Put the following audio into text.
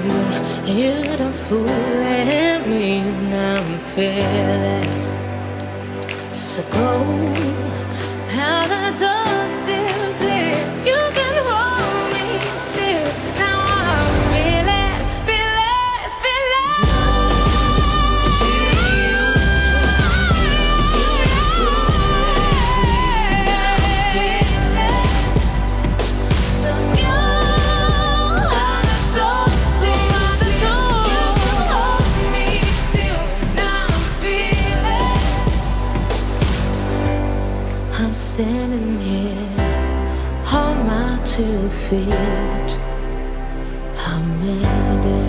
me. You don't fool at me. Now I'm fearless. So go. How the door's still clear. You can hold me still. Now I'm fearless, fearless, I'm standing here on my 2 feet. I made it.